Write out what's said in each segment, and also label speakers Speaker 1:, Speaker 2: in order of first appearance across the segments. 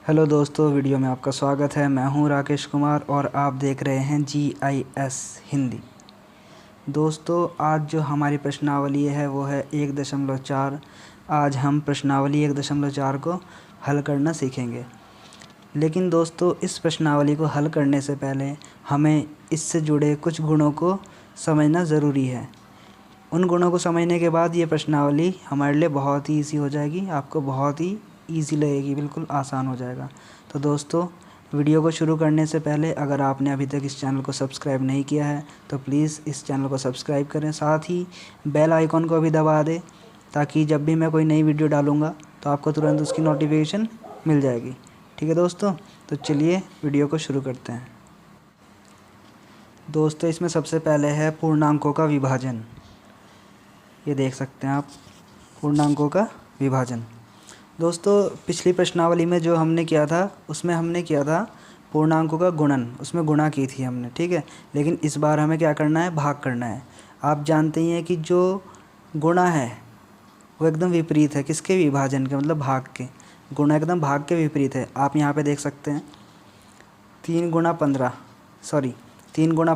Speaker 1: Hello दोस्तों, video में आपका स्वागत है। मैं हूं राकेश कुमार और आप देख रहे हैं GIS हिंदी। दोस्तों, आज जो हमारी प्रश्नावली है वो है 1.4। आज हम प्रश्नावली 1.4 को हल करना सीखेंगे। लेकिन दोस्तों, इस प्रश्नावली को हल करने से पहले हमें इससे जुड़े कुछ गुणों को समझना ज़रूरी है। उन गुणों को समझने के बाद ये प्रश्नावली हमारे लिए बहुत ही ईजी हो जाएगी, आपको बहुत ही ईजी लगेगी, बिल्कुल आसान हो जाएगा। तो दोस्तों, वीडियो को शुरू करने से पहले अगर आपने अभी तक इस चैनल को सब्सक्राइब नहीं किया है तो प्लीज़ इस चैनल को सब्सक्राइब करें, साथ ही बेल आइकॉन को भी दबा दें ताकि जब भी मैं कोई नई वीडियो डालूँगा तो आपको तुरंत उसकी नोटिफिकेशन मिल जाएगी। ठीक है दोस्तों, तो चलिए वीडियो को शुरू करते हैं। दोस्तों, इसमें सबसे पहले है पूर्णांकों का विभाजन। ये देख सकते हैं आप, पूर्णांकों का विभाजन। दोस्तों, पिछली प्रश्नावली में जो हमने किया था उसमें हमने किया था पूर्णांकों का गुणन, उसमें गुणा की थी हमने, ठीक है। लेकिन इस बार हमें क्या करना है, भाग करना है। आप जानते ही हैं कि जो गुणा है वो एकदम विपरीत है किसके, विभाजन के, मतलब भाग के। गुणा एकदम भाग के विपरीत है। आप यहाँ पे देख सकते हैं 3 गुणा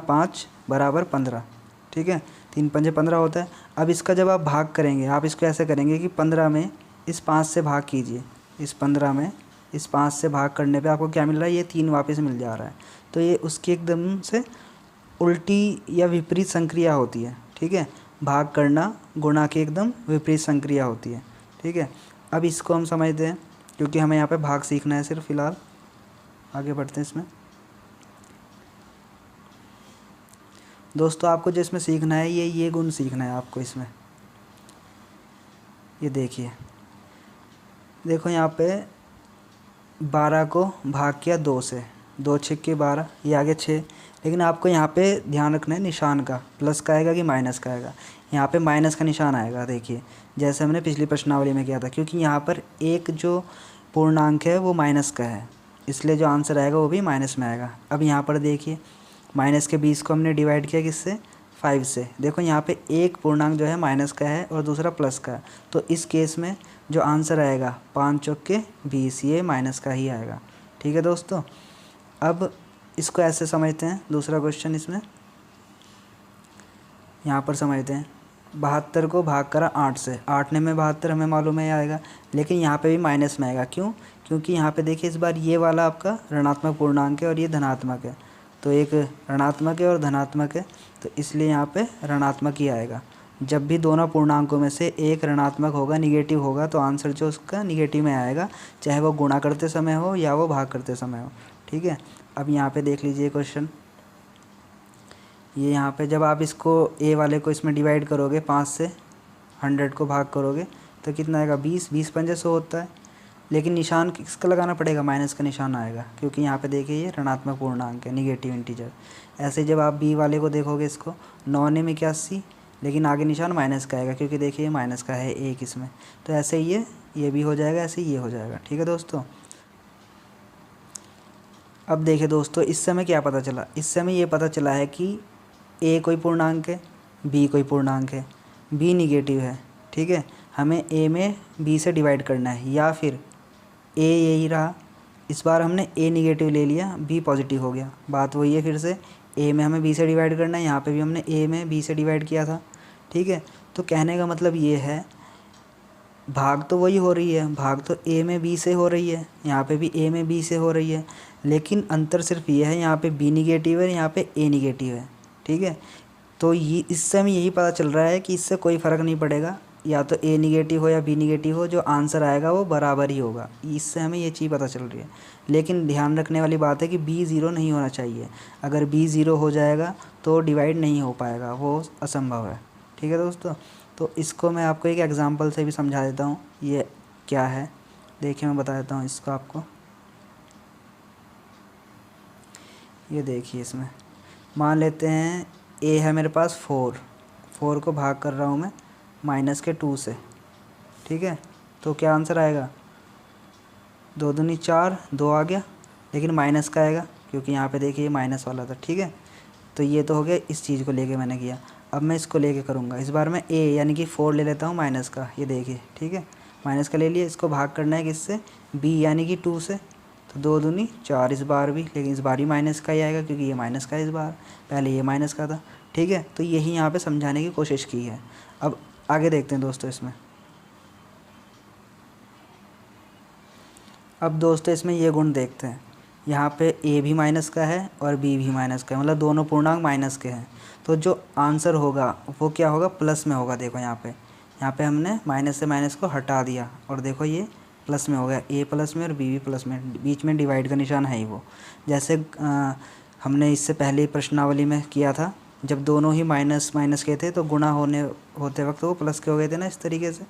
Speaker 1: 5 बराबर 15, ठीक है। 3 पंजे 15 होता है। अब इसका जब आप भाग करेंगे, आप इसको ऐसे करेंगे कि 15 में इस 5 से भाग कीजिए। इस 15 में इस 5 से भाग करने पे आपको क्या मिल रहा है, ये 3 वापस मिल जा रहा है। तो ये उसकी एकदम से उल्टी या विपरीत संक्रिया होती है, ठीक है। भाग करना गुणा की एकदम विपरीत संक्रिया होती है, ठीक है। अब इसको हम समझते हैं क्योंकि हमें यहाँ पे भाग सीखना है सिर्फ फ़िलहाल। आगे बढ़ते हैं इसमें। दोस्तों, आपको जो इसमें सीखना है ये गुण सीखना है आपको इसमें। ये देखो यहाँ पे 12 को भाग किया 2 से, 2 छक्के 12, ये आगे 6। लेकिन आपको यहाँ पे ध्यान रखना है निशान का, प्लस का आएगा कि माइनस का आएगा। यहाँ पे माइनस का निशान आएगा, देखिए जैसे हमने पिछली प्रश्नावली में किया था, क्योंकि यहाँ पर एक जो पूर्णांक है वो माइनस का है, इसलिए जो आंसर आएगा वो भी माइनस में आएगा। अब यहाँ पर देखिए माइनस के 20 को हमने डिवाइड किया किससे, 5 से। देखो यहाँ पे एक पूर्णांक जो है माइनस का है और दूसरा प्लस का है, तो इस केस में जो आंसर आएगा 5 चौके 20, ये माइनस का ही आएगा, ठीक है दोस्तों। अब इसको ऐसे समझते हैं, दूसरा क्वेश्चन इसमें यहाँ पर समझते हैं। 72 को भाग करा 8 से, 8 ने में 72 हमें मालूम है ये आएगा, लेकिन यहाँ पे भी माइनस में आएगा। क्यों? क्योंकि यहाँ पे देखिए इस बार ये वाला आपका ऋणात्मक पूर्णांक है और ये धनात्मक है, तो एक ऋणात्मक है और धनात्मक है, तो इसलिए यहाँ पे ऋणात्मक ही आएगा। जब भी दोनों पूर्णांकों में से एक ऋणात्मक होगा, निगेटिव होगा, तो आंसर जो उसका निगेटिव में आएगा, चाहे वो गुणा करते समय हो या वो भाग करते समय हो, ठीक है। अब यहाँ पे देख लीजिए क्वेश्चन, ये यहाँ पे जब आप इसको ए वाले को इसमें डिवाइड करोगे 5 से, 100 को भाग करोगे तो कितना आएगा, 20, 20 पंजे 100 होता है। लेकिन निशान किसका लगाना पड़ेगा, माइनस का निशान आएगा, क्योंकि यहाँ पे देखिए ये ऋणात्मक पूर्णांक है, निगेटिव इंटीजर। ऐसे जब आप बी वाले को देखोगे, इसको 9 ने में 81, लेकिन आगे निशान माइनस का आएगा, क्योंकि देखिए ये माइनस का है एक इसमें, तो ऐसे ही ये भी हो जाएगा, ऐसे ही ये हो जाएगा, ठीक है दोस्तों। अब देखिए दोस्तों, इससे हमें क्या पता चला, इससे हमें ये पता चला है कि ए कोई पूर्णांक है, बी कोई पूर्णांक है, बी निगेटिव है, ठीक है। हमें ए में बी से डिवाइड करना है, या फिर ए यही रहा, इस बार हमने ए निगेटिव ले लिया, बी पॉजिटिव हो गया, बात वही है फिर से। ए में हमें बी से डिवाइड करना है, यहाँ पे भी हमने ए में बी से डिवाइड किया था, ठीक है। तो कहने का मतलब ये है, भाग तो वही हो रही है, भाग तो ए में बी से हो रही है, यहाँ पे भी ए में बी से हो रही है, लेकिन अंतर सिर्फ ये है, यहाँ पे बी निगेटिव है, यहाँ पे ए निगेटिव है, ठीक है। तो ये इससे हमें यही पता चल रहा है कि इससे कोई फ़र्क नहीं पड़ेगा, या तो ए निगेटिव हो या बी निगेटिव हो, जो आंसर आएगा वो बराबर ही होगा। इससे हमें ये चीज़ पता चल रही है। लेकिन ध्यान रखने वाली बात है कि बी ज़ीरो नहीं होना चाहिए। अगर बी ज़ीरो हो जाएगा तो डिवाइड नहीं हो पाएगा, वो असंभव है, ठीक है दोस्तों। तो इसको मैं आपको एक एग्ज़ाम्पल से भी समझा देता हूँ, ये क्या है, देखिए मैं बता देता हूँ इसको आपको। ये देखिए, इसमें मान लेते हैं ए है मेरे पास 4 को भाग कर रहा हूँ मैं माइनस के 2 से, ठीक है। तो क्या आंसर आएगा, 2 दूनी 4, 2 आ गया, लेकिन माइनस का आएगा क्योंकि यहाँ पे देखिए ये माइनस वाला था, ठीक है। तो ये तो हो गया, इस चीज़ को लेके मैंने किया। अब मैं इसको लेके करूँगा, इस बार मैं ए यानी कि 4 ले लेता हूँ माइनस का, ये देखिए, ठीक है। माइनस का ले लिया, इसको भाग करना है किससे, बी यानी कि 2 से, तो 2 दूनी 4 इस बार भी, लेकिन इस बार भी माइनस का ही आएगा क्योंकि ये माइनस का है इस बार, पहले ये माइनस का था। ठीक है, तो यही यहाँ पे समझाने की कोशिश की है। अब आगे देखते हैं दोस्तों इसमें। अब दोस्तों इसमें ये गुण देखते हैं, यहाँ पे ए भी माइनस का है और बी भी माइनस का है, मतलब दोनों पूर्णांक माइनस के हैं। तो जो आंसर होगा वो क्या होगा, प्लस में होगा। देखो यहाँ पे हमने माइनस से माइनस को हटा दिया और देखो ये प्लस में हो गया, ए प्लस में और बी भी प्लस में, बीच में डिवाइड का निशान है ही वो। जैसे हमने इससे पहले प्रश्नावली में किया था, जब दोनों ही माइनस माइनस के थे तो गुणा होते वक्त वो प्लस के हो गए थे ना, इस तरीके से।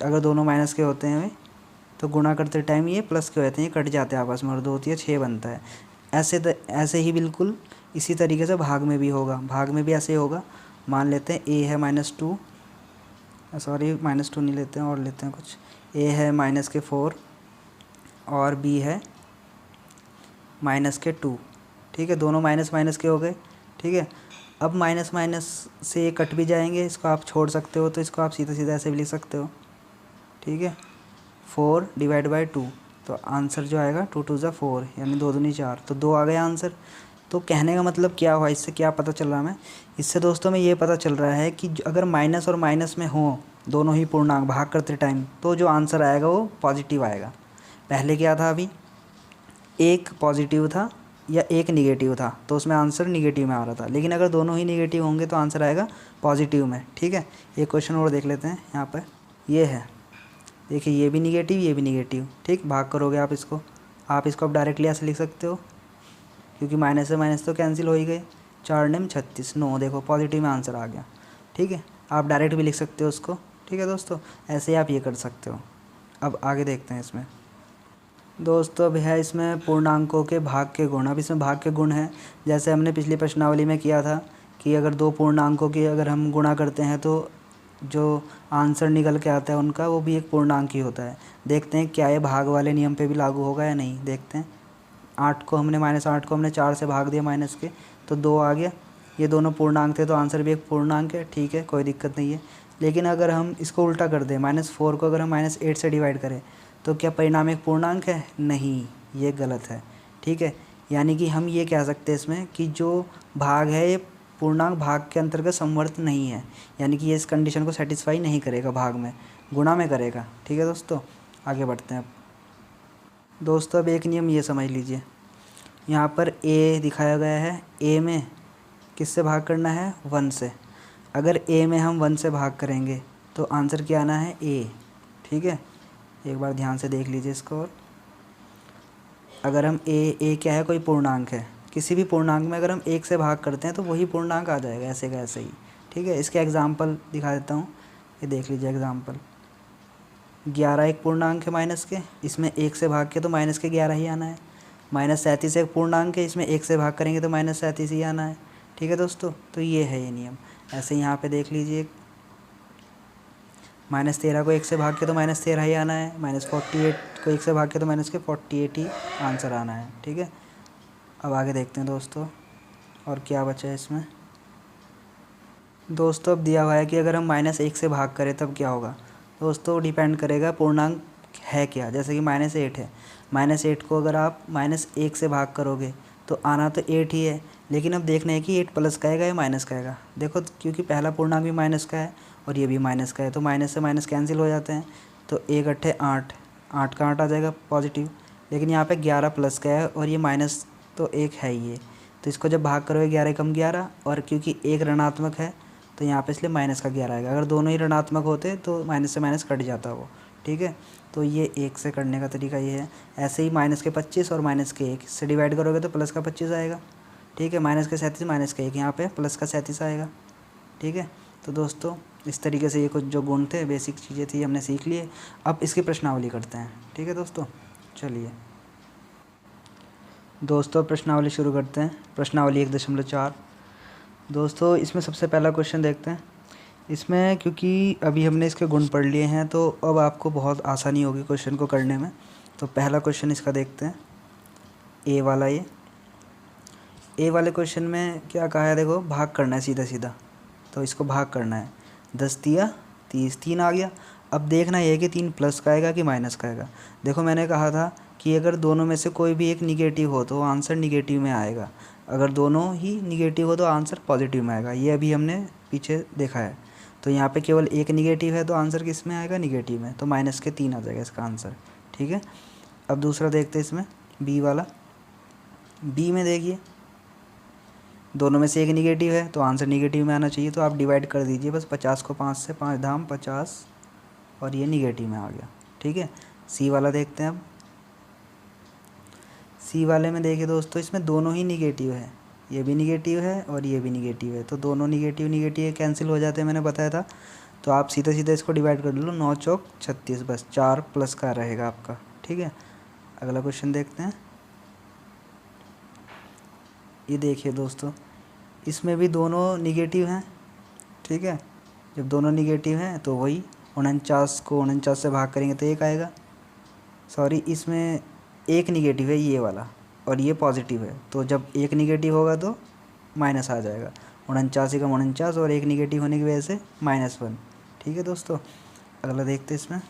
Speaker 1: अगर दोनों माइनस के होते हैं तो गुणा करते टाइम ये प्लस के हो जाते हैं, ये कट जाते हैं आपस में और 2 होती है 6 बनता है। ऐसे ही बिल्कुल इसी तरीके से भाग में भी होगा, भाग में भी ऐसे ही होगा। मान लेते हैं ए है -2, सॉरी -2 नहीं लेते हैं और लेते हैं कुछ, ए है -4 और बी है -2। ठीक है, दोनों माइनस माइनस के हो गए। ठीक है, अब माइनस माइनस से ये कट भी जाएंगे, इसको आप छोड़ सकते हो, तो इसको आप सीधा सीधा ऐसे भी लिख सकते हो। ठीक है, 4 डिवाइड बाई 2, तो आंसर जो आएगा 2 2 ज़ा 4, यानी 2 दूनी 4, तो 2 आ गया आंसर। तो कहने का मतलब क्या हुआ, इससे क्या पता चल रहा है हमें, इससे दोस्तों में ये पता चल रहा है कि अगर माइनस और माइनस में हो दोनों ही पूर्णांक भाग करते टाइम, तो जो आंसर आएगा वो पॉजिटिव आएगा। पहले क्या था, अभी एक पॉजिटिव था या एक निगेटिव था, तो उसमें आंसर निगेटिव में आ रहा था, लेकिन अगर दोनों ही निगेटिव होंगे तो आंसर आएगा पॉजिटिव में। ठीक है, एक क्वेश्चन और देख लेते हैं। यहाँ पर ये है, देखिए ये भी निगेटिव ये भी निगेटिव। ठीक, भाग करोगे आप इसको अब डायरेक्टली ऐसे लिख सकते हो, क्योंकि माइनस से माइनस तो कैंसिल हो ही गए। 4 नेम 36, 9, देखो पॉजिटिव में आंसर आ गया। ठीक है, आप डायरेक्ट भी लिख सकते हो उसको। ठीक है दोस्तों, ऐसे ही आप ये कर सकते हो। अब आगे देखते हैं इसमें दोस्तों। अब है इसमें पूर्णांकों के भाग के गुण। अब इसमें भाग के गुण हैं, जैसे हमने पिछली प्रश्नावली में किया था कि अगर दो पूर्णांकों की अगर हम गुणा करते हैं तो जो आंसर निकल के आता है उनका वो भी एक पूर्णांक ही होता है। देखते हैं क्या ये भाग वाले नियम पे भी लागू होगा या नहीं, देखते हैं। 8 को हमने 4 से भाग दिया माइनस के, तो 2 आ गया। ये दोनों पूर्णांक थे तो आंसर भी एक पूर्णांक है। ठीक है, कोई दिक्कत नहीं है। लेकिन अगर हम इसको उल्टा कर दें, -4 को अगर हम -8 से डिवाइड करें तो क्या परिणाम एक पूर्णांक है? नहीं, ये गलत है। ठीक है, यानी कि हम ये कह सकते हैं इसमें कि जो भाग है ये पूर्णांक भाग के अंतर्गत समवर्त नहीं है, यानी कि ये इस कंडीशन को सेटिस्फाई नहीं करेगा, भाग में गुणा में करेगा। ठीक है दोस्तों, आगे बढ़ते हैं अब। दोस्तों अब एक नियम ये समझ लीजिए, यहाँ पर ए दिखाया गया है, ए में किससे भाग करना है? 1 से। अगर ए में हम 1 से भाग करेंगे तो आंसर क्या आना है? ए। ठीक है, एक बार ध्यान से देख लीजिए इसको। और अगर हम ए क्या है? कोई पूर्णांक है, किसी भी पूर्णांक में अगर हम 1 से भाग करते हैं तो वही पूर्णांक आ जाएगा, ऐसे का ऐसे ही। ठीक है, इसके एग्जाम्पल दिखा देता हूँ, ये देख लीजिए एग्जाम्पल। 11 एक पूर्णांक है माइनस के, इसमें 1 से भाग के तो माइनस के 11 ही आना है। -37 एक पूर्णांक है, इसमें 1 से भाग करेंगे तो -37 ही आना है। ठीक है दोस्तों, तो ये है ये नियम। ऐसे यहाँ पे देख लीजिए, -13 को 1 से भाग के तो -13 ही आना है, -48 को 1 से भाग के तो -48 ही आंसर आना है। ठीक है, अब आगे देखते हैं दोस्तों और क्या बचा है इसमें। दोस्तों अब दिया हुआ है कि अगर हम -1 से भाग करें तब क्या होगा। दोस्तों डिपेंड करेगा पूर्णांक है क्या, जैसे कि -8 है, -8 को अगर आप -1 से भाग करोगे तो आना तो 8 ही है, लेकिन अब देखना है कि 8 प्लस का आएगा या माइनस का आएगा। देखो क्योंकि पहला पूर्णांक भी माइनस का है और ये भी माइनस का है, तो माइनस से माइनस कैंसिल हो जाते हैं, तो 1 8 8, 8 का 8 आ जाएगा पॉजिटिव। लेकिन यहाँ पे 11 प्लस का है और ये माइनस तो 1 है ही है, तो इसको जब भाग करोगे 11 कम 11, और क्योंकि एक ऋणात्मक है तो यहाँ पे इसलिए -11 आएगा। अगर दोनों ही ऋणात्मक होते तो माइनस से माइनस कट जाता वो। ठीक है, तो ये 1 से करने का तरीका ये है। ऐसे ही -25 और -1 से डिवाइड करोगे तो प्लस का 25 आएगा। ठीक है, -37 -1 यहाँ पे प्लस का 37 आएगा। ठीक है, तो दोस्तों इस तरीके से ये कुछ जो गुण थे, बेसिक चीज़ें थी, हमने सीख लिए। अब इसकी प्रश्नावली करते हैं। ठीक है दोस्तों, चलिए दोस्तों प्रश्नावली शुरू करते हैं। प्रश्नावली 1.4। दोस्तों इसमें सबसे पहला क्वेश्चन देखते हैं। इसमें क्योंकि अभी हमने इसके गुण पढ़ लिए हैं तो अब आपको बहुत आसानी होगी क्वेश्चन को करने में। तो पहला क्वेश्चन इसका देखते हैं, ए वाला। ये ए वाले क्वेश्चन में क्या कहा है, देखो भाग करना है सीधा सीधा, तो इसको भाग करना है। 10 तिया 30, 3 आ गया। अब देखना ये है कि 3 प्लस का आएगा कि माइनस का आएगा। देखो मैंने कहा था कि अगर दोनों में से कोई भी एक निगेटिव हो तो आंसर निगेटिव में आएगा, अगर दोनों ही निगेटिव हो तो आंसर पॉजिटिव में आएगा। ये अभी हमने पीछे देखा है। तो यहाँ पे केवल एक निगेटिव है तो आंसर किस में आएगा, निगेटिव में, तो माइनस के 3 आ जाएगा इसका आंसर। ठीक है, अब दूसरा देखते हैं इसमें बी वाला। बी में देखिए दोनों में से एक निगेटिव है तो आंसर निगेटिव में आना चाहिए, तो आप डिवाइड कर दीजिए बस 50 को 5 से, 5 धाम 50 और ये निगेटिव में आ गया। ठीक है, सी वाला देखते हैं अब। सी वाले में देखिए दोस्तों इसमें दोनों ही निगेटिव है, ये भी निगेटिव है और ये भी निगेटिव है, तो दोनों निगेटिव निगेटिव कैंसिल हो जाते हैं, मैंने बताया था। तो आप सीधा सीधा इसको डिवाइड कर लो, 9 चौक 36, बस 4 प्लस का रहेगा आपका। ठीक है, अगला क्वेश्चन देखते हैं। ये देखिए दोस्तों इसमें भी दोनों निगेटिव हैं। ठीक है, जब दोनों निगेटिव हैं तो वही 49 को 49 से भाग करेंगे तो एक आएगा। सॉरी, इसमें एक निगेटिव है ये वाला और ये पॉजिटिव है, तो जब एक निगेटिव होगा तो माइनस आ जाएगा। 49 का 49 और एक निगेटिव होने की वजह से -1। ठीक है दोस्तों, अगला देखते हैं इसमें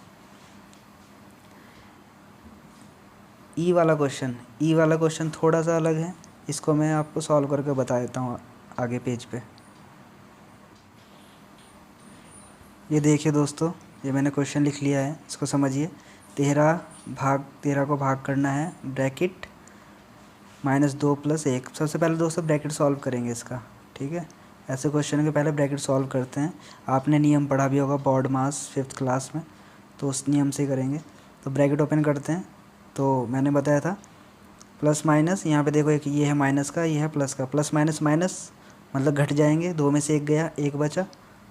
Speaker 1: ई वाला क्वेश्चन। ई वाला क्वेश्चन थोड़ा सा अलग है, इसको मैं आपको सॉल्व करके बता देता हूँ आगे पेज पे। ये देखिए दोस्तों, ये मैंने क्वेश्चन लिख लिया है, इसको समझिए। 13 को भाग करना है, ब्रैकेट -2 + 1। सबसे पहले दोस्तों ब्रैकेट सॉल्व करेंगे इसका। ठीक है, ऐसे क्वेश्चन के पहले ब्रैकेट सॉल्व करते हैं। आपने नियम पढ़ा भी होगा बोर्ड मास 5th क्लास में, तो उस नियम से करेंगे। तो ब्रैकेट ओपन करते हैं, तो मैंने बताया था प्लस माइनस, यहाँ पे देखो एक ये है माइनस का, ये है प्लस का, प्लस माइनस माइनस मतलब घट जाएंगे, 2 में से एक गया, एक बचा।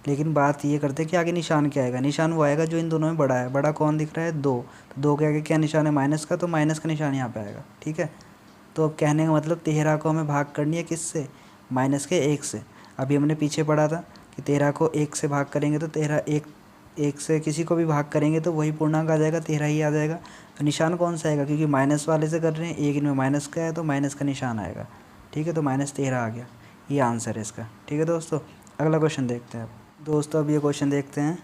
Speaker 1: लेकिन बात ये करते हैं कि आगे निशान क्या आएगा। निशान वो आएगा जो इन दोनों में बड़ा है। बड़ा कौन दिख रहा है, 2, तो 2 के आगे क्या निशान है, माइनस का, तो माइनस का निशान यहाँ पे आएगा। ठीक है, तो अब कहने का मतलब 13 को हमें भाग करनी है किससे, -1 से। अभी हमने पीछे पढ़ा था कि 13 को 1 से भाग करेंगे तो 13 1 से किसी को भी भाग करेंगे तो वही पूर्णांक आ जाएगा, 13 ही आ जाएगा। तो निशान कौन सा आएगा, क्योंकि माइनस वाले से कर रहे हैं, एक इनमें माइनस का है तो माइनस का निशान आएगा। ठीक है, तो -13 आ गया, ये आंसर है इसका। ठीक है दोस्तों, अगला क्वेश्चन देखते हैं अब। दोस्तों अब ये क्वेश्चन देखते हैं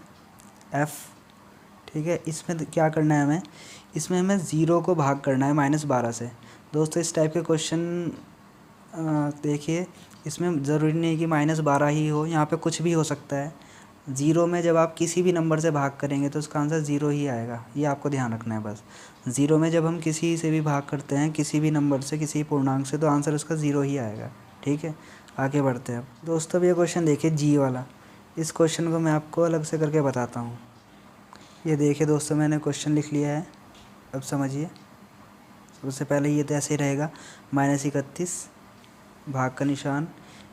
Speaker 1: एफ़। ठीक है, इसमें क्या करना है हमें, इसमें हमें 0 को भाग करना है -12 से। दोस्तों इस टाइप के क्वेश्चन देखिए, इसमें ज़रूरी नहीं कि -12 ही हो, यहाँ पे कुछ भी हो सकता है। 0 में जब आप किसी भी नंबर से भाग करेंगे तो उसका आंसर 0 ही आएगा, ये आपको ध्यान रखना है बस। 0 में जब हम किसी से भी भाग करते हैं, किसी भी नंबर से, किसी पूर्णांक से, तो आंसर उसका 0 ही आएगा। ठीक है, आगे बढ़ते हैं अब। दोस्तों अब ये क्वेश्चन देखिए जी वाला। इस क्वेश्चन को मैं आपको अलग से करके बताता हूँ। ये देखिए दोस्तों, मैंने क्वेश्चन लिख लिया है, अब समझिए। सबसे पहले ये तो ऐसे ही रहेगा, -31 भाग का निशान,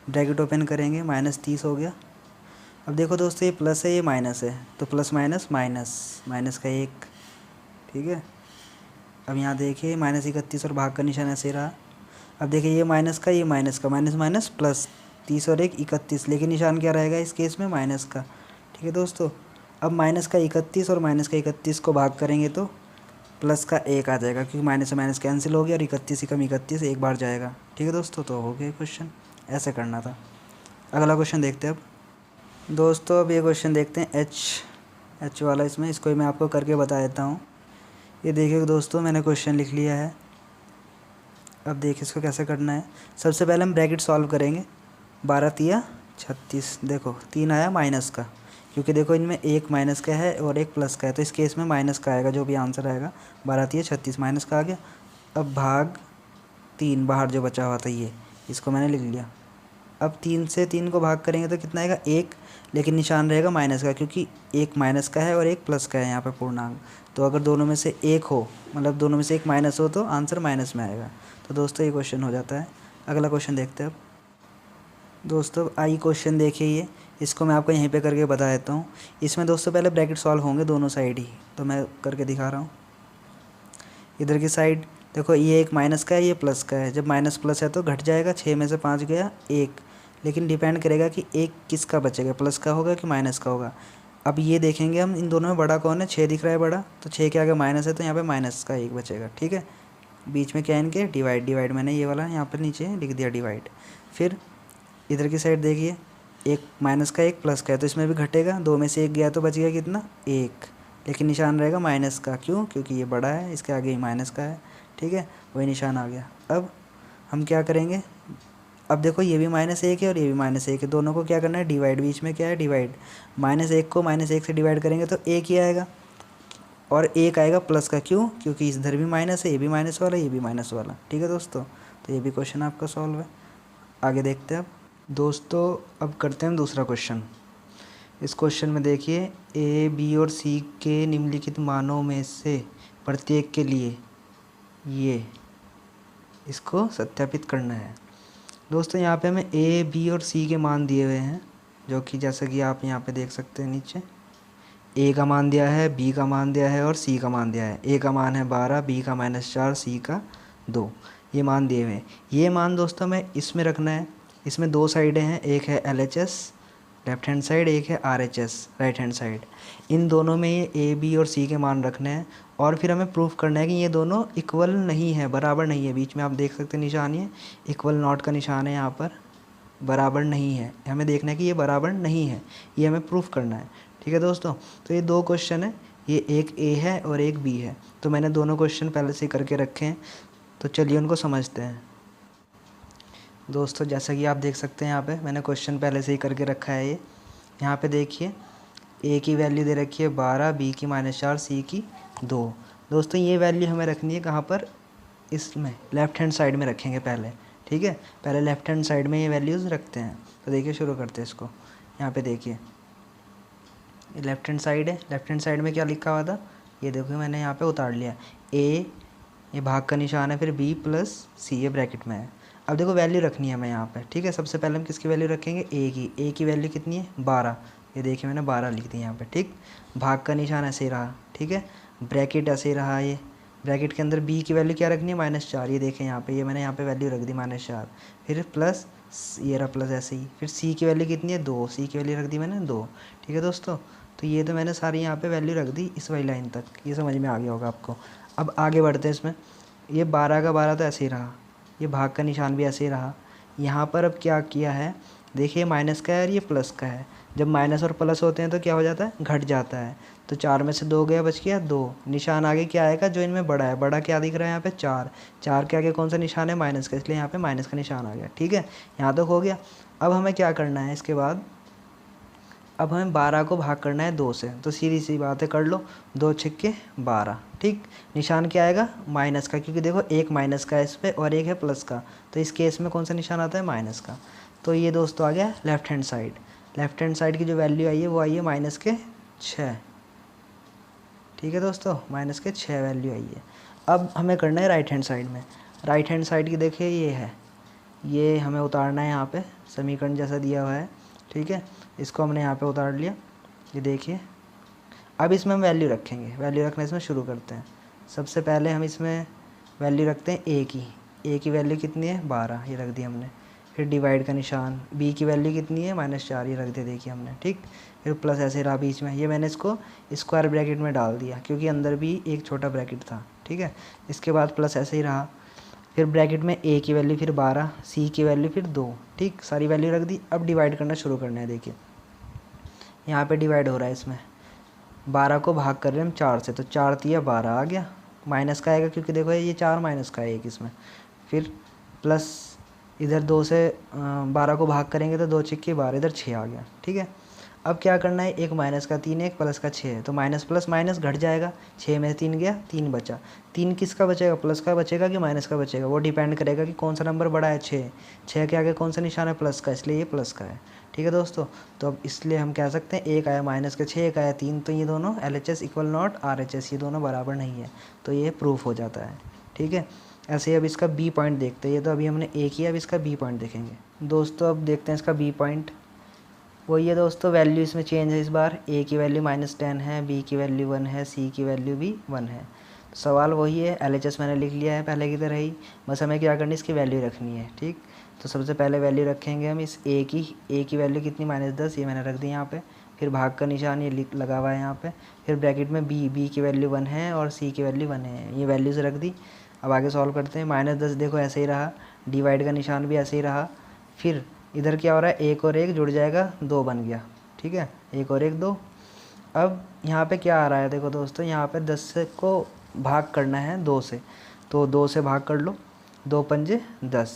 Speaker 1: ब्रैकेट ओपन करेंगे, -30 हो गया। अब देखो दोस्तों ये प्लस है, ये माइनस है, तो प्लस माइनस माइनस, माइनस का 1। ठीक है, अब यहाँ देखिए -31 और भाग का निशान ऐसे रहा। अब देखिए ये माइनस का, ये माइनस का, माइनस माइनस प्लस, 30 और 1 31, लेकिन निशान क्या रहेगा इस केस में, माइनस का। ठीक है दोस्तों, अब माइनस का 31 और माइनस का 31 को भाग करेंगे तो प्लस का 1 आ जाएगा, क्योंकि माइनस से माइनस कैंसिल हो गया और 31 कम 31 एक बार जाएगा। ठीक है दोस्तों, तो हो गया क्वेश्चन, ऐसे करना था। अगला क्वेश्चन देखते हैं अब। दोस्तों अब ये क्वेश्चन देखते हैं एच वाला। इसमें इसको मैं आपको करके बता देता हूँ। ये देखिए दोस्तों, मैंने क्वेश्चन लिख लिया है। अब देखिए इसको कैसे करना है। सबसे पहले हम ब्रैकेट सॉल्व करेंगे, 12 तिया 36। देखो 3 आया माइनस का, क्योंकि देखो इनमें एक माइनस का है और एक प्लस का है, तो इस केस में माइनस का आएगा, जो भी आंसर आएगा। 12 तिया 36 माइनस का आ गया। अब भाग 3 बाहर जो बचा हुआ था ये, इसको मैंने लिख लिया। अब 3 से 3 को भाग करेंगे तो कितना आएगा, 1, लेकिन निशान रहेगा माइनस का, क्योंकि एक माइनस का है और एक प्लस का है यहाँ पे पूर्णांक। तो अगर दोनों में से एक हो, मतलब दोनों में से एक माइनस हो, तो आंसर माइनस में आएगा। तो दोस्तों ये क्वेश्चन हो जाता है। अगला क्वेश्चन देखते हैं अब। दोस्तों आई क्वेश्चन देखिए, ये इसको मैं आपको यहीं पे करके बता देता हूँ। इसमें दोस्तों पहले ब्रैकेट सॉल्व होंगे दोनों साइड ही, तो मैं करके दिखा रहा हूँ। इधर की साइड देखो, ये एक माइनस का है, ये प्लस का है। जब माइनस प्लस है तो घट जाएगा, 6 में से 5 गया 1, लेकिन डिपेंड करेगा कि एक किसका बचेगा, प्लस का होगा कि माइनस का होगा। अब ये देखेंगे हम, इन दोनों में बड़ा कौन है, 6 दिख रहा है बड़ा, तो 6 के आगे माइनस है, तो यहाँ पे माइनस का 1 बचेगा। ठीक है, बीच में क्या है इनके, डिवाइड मैंने ये वाला यहाँ पर नीचे लिख दिया डिवाइड। फिर इधर की साइड देखिए, एक माइनस का एक प्लस का है, तो इसमें भी घटेगा, 2 में से 1 गया तो बच गया कितना, 1, लेकिन निशान रहेगा माइनस का। क्यों? क्योंकि ये बड़ा है, इसके आगे ही माइनस का है, ठीक है, वही निशान आ गया। अब हम क्या करेंगे, अब देखो ये भी -1 है और ये भी -1 है, दोनों को क्या करना है, डिवाइड। बीच में क्या है, डिवाइड। -1 को -1 से डिवाइड करेंगे तो 1 ही आएगा, और 1 आएगा प्लस का। क्यों? क्योंकि इधर भी माइनस है, ये भी माइनस वाला, ये भी माइनस वाला, ठीक है दोस्तों। तो ये भी क्वेश्चन आपका सॉल्व है। आगे देखते हैं अब दोस्तों। अब करते हैं हम दूसरा क्वेश्चन। इस क्वेश्चन में देखिए, ए, बी और सी के निम्नलिखित मानों में से प्रत्येक के लिए ये इसको सत्यापित करना है। दोस्तों यहाँ पे हमें ए, बी और सी के मान दिए हुए हैं, जो कि जैसा कि आप यहाँ पे देख सकते हैं नीचे। ए का मान दिया है, बी का मान दिया है और सी का मान दिया है। ए का मान है 12, बी का -4, सी का 2। ये मान दिए हुए हैं। ये मान दोस्तों हमें इसमें रखना है। इसमें 2 साइडें हैं, एक है LHS लेफ्ट हैंड साइड, एक है RHS राइट हैंड साइड। इन दोनों में ये ए, बी और सी के मान रखने हैं, और फिर हमें प्रूफ करना है कि ये दोनों इक्वल नहीं है, बराबर नहीं है। बीच में आप देख सकते हैं निशान, ये इक्वल नॉट का निशान है यहाँ पर, बराबर नहीं है। हमें देखना है कि ये बराबर नहीं है, ये हमें प्रूफ करना है, ठीक है दोस्तों। तो ये 2 क्वेश्चन है, ये एक ए है और एक बी है। तो मैंने दोनों क्वेश्चन पहले से करके रखे हैं, तो चलिए उनको समझते हैं। दोस्तों जैसा कि आप देख सकते हैं यहाँ पे मैंने क्वेश्चन पहले से ही करके रखा है। ये यहाँ पे देखिए, ए की वैल्यू दे रखी है 12, बी की -4, सी की 2। दोस्तों ये वैल्यू हमें रखनी है कहाँ पर, इसमें लेफ़्ट हैंड साइड में रखेंगे पहले, ठीक है। पहले लेफ़्ट हैंड साइड में ये वैल्यूज़ रखते हैं। तो देखिए शुरू करते हैं इसको। यहाँ पे देखिए ये लेफ़्ट हैंड साइड है, लेफ़्ट हैंड साइड में क्या लिखा हुआ था, ये देखो मैंने यहाँ पे उतार लिया। ए ये भाग का निशान है, फिर बी प्लस सी ये ब्रैकेट में है। अब देखो वैल्यू रखनी है हमें यहाँ पे, ठीक है। सबसे पहले हम किसकी वैल्यू रखेंगे, ए की वैल्यू कितनी है 12। ये देखिए मैंने 12 लिख दी यहाँ पे, ठीक। भाग का निशान ऐसे ही रहा, ठीक है। ब्रैकेट ऐसे ही रहा, ये ब्रैकेट के अंदर बी की वैल्यू क्या रखनी है -4। ये देखें यहाँ पे, ये मैंने यहाँ पे वैल्यू रख दी -4, फिर प्लस ये रहा प्लस ऐसे ही। फिर सी की वैल्यू कितनी है 2, सी की वैल्यू रख दी मैंने 2, ठीक है दोस्तों। तो ये तो मैंने सारी यहाँ पे वैल्यू रख दी इस वाली लाइन तक, ये समझ में आ गया होगा आपको। अब आगे बढ़ते हैं इसमें। ये 12 का 12 तो ऐसे ही रहा, ये भाग का निशान भी ऐसे ही रहा। यहाँ पर अब क्या किया है, देखिए माइनस का है और ये प्लस का है। जब माइनस और प्लस होते हैं तो क्या हो जाता है, घट जाता है। तो 4 में से 2 गया, बच गया 2। निशान आगे क्या आएगा, जो इनमें बड़ा है। बड़ा क्या दिख रहा है यहाँ पे 4, 4 के आगे कौन सा निशान है, माइनस का, इसलिए यहाँ पे माइनस का निशान आ गया, ठीक है। यहाँ तक हो गया। अब हमें क्या करना है इसके बाद, अब हमें 12 को भाग करना है 2 से। तो सीधी सी बात है, कर लो, 2 छक्के 12, ठीक। निशान क्या आएगा, माइनस का, क्योंकि देखो एक माइनस का है इस पर और एक है प्लस का। तो इस केस में कौन सा निशान आता है, माइनस का। तो ये दोस्तों आ गया left hand side. Left hand side की जो वैल्यू आई है वो आई है -6, ठीक है दोस्तों, -6 वैल्यू आई है। अब हमें करना है राइट हैंड साइड में। राइट हैंड साइड की देखिए ये है, ये हमें उतारना है यहाँ पे, समीकरण जैसा दिया हुआ है, ठीक है। इसको हमने यहाँ पे उतार लिया, ये देखिए। अब इसमें हम वैल्यू रखेंगे, वैल्यू रखना इसमें शुरू करते हैं। सबसे पहले हम इसमें वैल्यू रखते हैं ए की वैल्यू कितनी है 12, ये रख दी हमने। फिर डिवाइड का निशान, बी की वैल्यू कितनी है -4, ये रख दे देखिए हमने, ठीक। फिर प्लस ऐसे रहा बीच में, ये मैंने इसको स्क्वायर ब्रैकेट में डाल दिया क्योंकि अंदर भी एक छोटा ब्रैकेट था, ठीक है। इसके बाद प्लस ऐसे ही रहा, फिर ब्रैकेट में ए की वैल्यू फिर 12, सी की वैल्यू फिर 2, ठीक। सारी वैल्यू रख दी। अब डिवाइड करना शुरू करना है। देखिए यहाँ पे डिवाइड हो रहा है, इसमें 12 को भाग कर रहे हैं हम 4 से, तो 4 तिया 12 आ गया। माइनस का आएगा क्योंकि देखो ये 4 माइनस का है एक इसमें। फिर प्लस इधर 2 से 12 को भाग करेंगे तो 2 छक्के 12, इधर 6 आ गया, ठीक है। अब क्या करना है, एक माइनस का 3 है, एक प्लस का 6 है, तो माइनस प्लस माइनस घट जाएगा। 6 में 3 गया, 3 बचा। 3 किसका बचेगा, प्लस का बचेगा कि माइनस का बचेगा, वो डिपेंड करेगा कि कौन सा नंबर बड़ा है। 6 के आगे कौन सा निशान है, प्लस का, इसलिए ये प्लस का है, ठीक है दोस्तों। तो अब इसलिए हम कह सकते हैं एक आया -6, एक आया 3, तो ये दोनों LHS इक्वल नॉट RHS, ये दोनों बराबर नहीं है, तो ये प्रूफ हो जाता है, ठीक है। ऐसे ही अब इसका बी पॉइंट देखते हैं। ये तो अभी हमने ए किया, अब इसका बी पॉइंट देखेंगे दोस्तों। अब देखते हैं इसका बी पॉइंट। वही है दोस्तों, वैल्यू इसमें चेंज है इस बार। ए की वैल्यू -10 है, बी की वैल्यू 1 है, सी की वैल्यू भी 1 है। तो सवाल वही है, LHS मैंने लिख लिया है पहले की तरह ही, बस हमें क्या करनी है, इसकी वैल्यू रखनी है, ठीक। तो सबसे पहले वैल्यू रखेंगे हम इस ए की वैल्यू कितनी -10, ये मैंने रख दी यहाँ पे। फिर भाग का निशान ये लगा हुआ है यहाँ पे। फिर ब्रैकेट में बी की वैल्यू 1 है और सी की वैल्यू 1 है, ये वैल्यूज़ रख दी। अब आगे सॉल्व करते हैं। -10 देखो ऐसे ही रहा, डिवाइड का निशान भी ऐसे ही रहा। फिर इधर क्या हो रहा है, एक और एक जुड़ जाएगा 2 बन गया, ठीक है, एक और एक 2। अब यहाँ पे क्या आ रहा है, देखो दोस्तों, यहाँ पे 10 को भाग करना है 2 से, तो 2 से भाग कर लो, 2 पंजे 10।